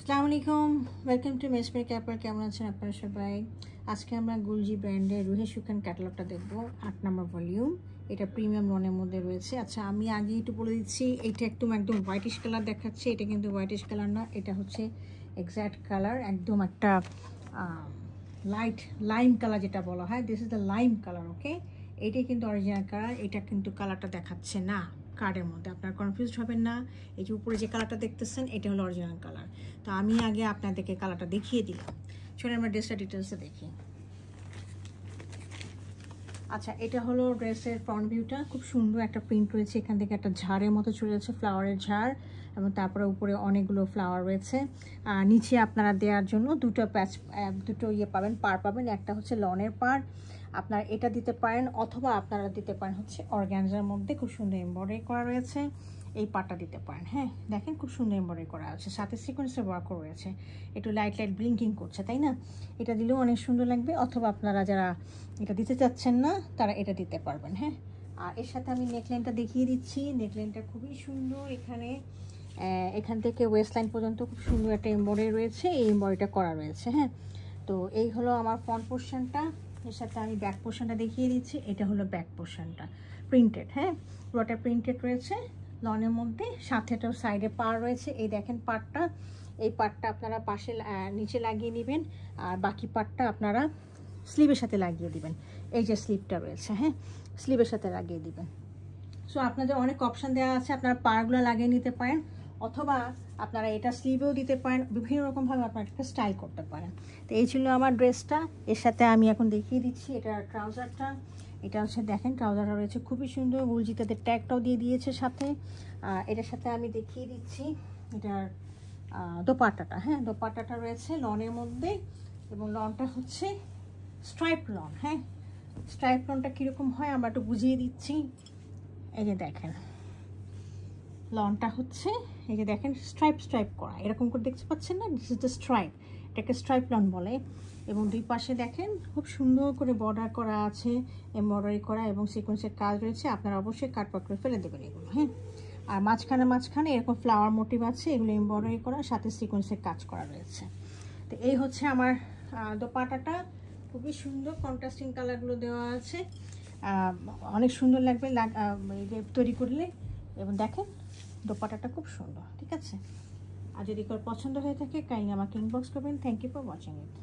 আসসালামু আলাইকুম, welcome to মেসমের caper. কেমন আছেন আপনারা সবাই? আজকে আমরা গুলজি ব্র্যান্ডের রুহে সুখান ক্যাটালগটা দেখবো, 8 নম্বর ভলিউম। এটা প্রিমিয়াম লনের মধ্যে রয়েছে। আচ্ছা, আমি আগে একটু বলে দিচ্ছি, এটা একদম হোয়াইটিশ কালার দেখাচ্ছে। এটা কিন্তু হোয়াইটিশ কালার না, এটা হচ্ছে এক্স্যাক্ট কালার, একদম একটা লাইট লাইম কালার যেটা বলা হয়। This is the lime colour, okay? এইটাই কিন্তু অরিজিনাল কালার। এটা কিন্তু কালারটা দেখাচ্ছে না কার্ডের মধ্যে, আপনার কনফিউজড হবেন না। এই যে উপরে যে কালারটা দেখতেছেন, এটা হলো অরিজিনাল কালার। তো আমি আগে আপনাদেরকে কালারটা দেখিয়ে দিলাম। চলুন আমরা ড্রেসটা ডিটেলসে দেখি। আচ্ছা, এটা হলো ড্রেসের ফ্রন্ট ভিউটা। খুব সুন্দর একটা প্রিন্ট রয়েছে, এখান থেকে একটা ঝাড়ের মতো চলে যাচ্ছে, ফ্লাওয়ারের ঝাড়, এবং তারপরে উপরে অনেকগুলো ফ্লাওয়ার রয়েছে। আর নিচে আপনারা দেওয়ার জন্য দুটো পাবেন, পার পাবেন। একটা হচ্ছে লনের পার, আপনারা এটা দিতে পারেন, অথবা আপনারা দিতে পারেন হচ্ছে অর্গানজার মধ্যে খুব সুন্দর এমব্রয়ডারি করা রয়েছে, এই পাটটা দিতে পারেন। হ্যাঁ, দেখেন খুব সুন্দর এমব্রয়ডারি করা আছে, সাথে সিকোয়েন্সের ওয়ার্কও রয়েছে, একটু লাইট লাইট ব্লিঙ্কিং করছে, তাই না? এটা দিলেও অনেক সুন্দর লাগবে। অথবা আপনারা যারা এটা দিতে চাচ্ছেন না, তারা এটা দিতে পারবেন। হ্যাঁ, আর এর সাথে আমি নেকলাইনটা দেখিয়ে দিচ্ছি। নেকলাইনটা খুবই সুন্দর, এখান থেকে ওয়েস্ট লাইন পর্যন্ত খুব সুন্দর একটা এমব্রয়ডারি রয়েছে, এই এমব্রয়ডারিটা করা রয়েছে। হ্যাঁ, তো এই হলো আমার ফ্রন্ট পোর্শনটা। এর সাথে আমি ব্যাক পোর্শনটা দেখিয়ে দিচ্ছি। এটা হলো ব্যাক পোর্শনটা, প্রিন্টেড। হ্যাঁ, পুরোটা প্রিন্টেড রয়েছে লনের মধ্যে, সাথে একটা সাইডে পার রয়েছে। এই দেখেন পাটটা, এই পাটটা আপনারা পাশে নিচে লাগিয়ে নেবেন, আর বাকি পাটটা আপনারা স্লিভের সাথে লাগিয়ে দিবেন। এই যে স্লিভটা রয়েছে, হ্যাঁ, স্লিভের সাথে লাগিয়ে দিবেন। সো আপনাদের অনেক অপশান দেওয়া আছে, আপনারা পারগুলো লাগিয়ে নিতে পারেন, অথবা আপনারা এটা স্লিভেও দিতে পারেন। বিভিন্ন রকমভাবে আপনারা এটাকে স্টাইল করতে পারেন। তো এই ছিল আমার ড্রেসটা। এর সাথে আমি এখন দেখিয়ে দিচ্ছি এটার ট্রাউজারটা। এটা হচ্ছে, দেখেন ট্রাউজারটা রয়েছে খুবই সুন্দর, গুলজি তাদের ট্যাগটাও দিয়ে দিয়েছে সাথে। এটার সাথে আমি দেখিয়ে দিচ্ছি এটার দোপাট্টাটা। হ্যাঁ, দোপাট্টাটা রয়েছে লনের মধ্যে, এবং লনটা হচ্ছে স্ট্রাইপ লন। হ্যাঁ, স্ট্রাইপ লনটা কীরকম হয় আমরা একটু বুঝিয়ে দিচ্ছি। এই যে দেখেন লনটা হচ্ছে, এই যে দেখেন স্ট্রাইপ করা, এরকম করে দেখতে পাচ্ছেন না? দিস ইজ দ্য স্ট্রাইপ, এটাকে স্ট্রাইপ লন বলে। এবং দুই পাশে দেখেন খুব সুন্দর করে বর্ডার করা আছে, এমব্রয়ডারি করা, এবং সিকোয়েন্সের কাজ রয়েছে। আপনারা অবশ্যই কাটপাট করে ফেলে দেবেন এগুলো। হ্যাঁ, আর মাঝখানে এরকম ফ্লাওয়ার মোটিভ আছে, এগুলো এমব্রয়ডারি করা, সাথে সিকোয়েন্সের কাজ করা রয়েছে। তো এই হচ্ছে আমার দোপাট্টাটা, খুবই সুন্দর কন্ট্রাস্টিং কালারগুলো দেওয়া আছে, অনেক সুন্দর লাগবে তৈরি করলে। এবং দেখেন দোপাট্টাটা খুব সুন্দর, ঠিক আছে? আর যদি কারো পছন্দ হয়ে থাকে, কাইন্ডলি আমাকে ইনবক্স করবেন। Thank you for watching it.